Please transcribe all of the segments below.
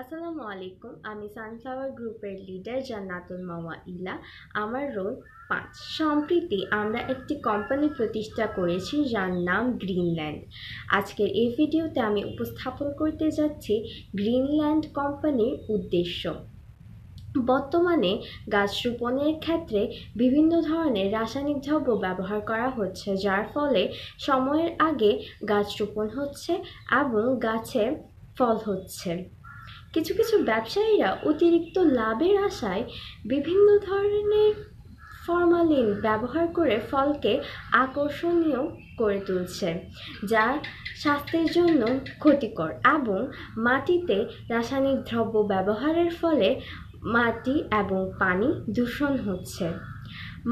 আসসালামু আলাইকুম। আমি সানফ্লাওয়ার গ্রুপের লিডার জান্নাতুল মাওয়া ইলা। আমার রোল 5। সম্প্রতি আমরা একটি কোম্পানি প্রতিষ্ঠা করেছি যার নাম গ্রিনল্যান্ড। আজকের এই ভিডিওতে আমি উপস্থাপন করতে যাচ্ছি গ্রিনল্যান্ড কোম্পানির উদ্দেশ্য। বর্তমানে গাছ রোপণের ক্ষেত্রে বিভিন্ন ধরনের রাসায়নিক দ্রব্য ব্যবহার করা হচ্ছে, যার ফলে সময়ের আগে গাছ রোপণ হচ্ছে এবং গাছে ফল হচ্ছে। কিছু কিছু ব্যবসায়ীরা অতিরিক্ত লাভের আশায় বিভিন্ন ধরনের ফরমালিন ব্যবহার করে ফলকে আকর্ষণীয় করে তুলছে, যা স্বাস্থ্যের জন্য ক্ষতিকর, এবং মাটিতে রাসায়নিক দ্রব্য ব্যবহারের ফলে মাটি এবং পানি দূষণ হচ্ছে।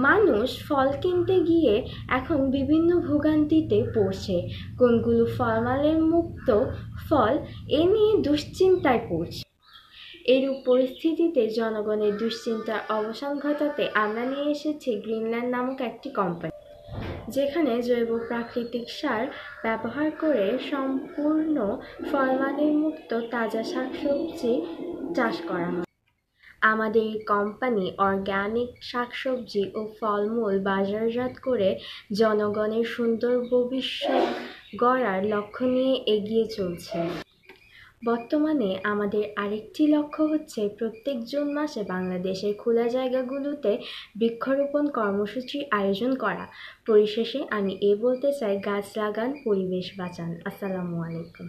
মানুষ ফল কিনতে গিয়ে এখন বিভিন্ন ভোগান্তিতে পড়ছে। কোনগুলো ফরমালিন মুক্ত ফল, এ নিয়ে দুশ্চিন্তায় পড়ছে। এরূপ পরিস্থিতিতে জনগণের দুশ্চিন্তার অবসান ঘটাতে আমরা নিয়ে এসেছি গ্রিনল্যান্ড নামক একটি কোম্পানি, যেখানে জৈব প্রাকৃতিক সার ব্যবহার করে সম্পূর্ণ ফরমালিন মুক্ত তাজা শাকসবজি চাষ করা হয়। আমাদের এই কোম্পানি অর্গানিক শাকসবজি ও ফলমূল বাজারজাত করে জনগণের সুন্দর ভবিষ্যৎ গড়ার লক্ষ্য নিয়ে এগিয়ে চলছে। বর্তমানে আমাদের আরেকটি লক্ষ্য হচ্ছে প্রত্যেক জুন মাসে বাংলাদেশের খোলা জায়গাগুলোতে বৃক্ষরোপণ কর্মসূচির আয়োজন করা। পরিশেষে আমি বলতে চাই, গাছ লাগান, পরিবেশ বাঁচান। আসসালামু আলাইকুম।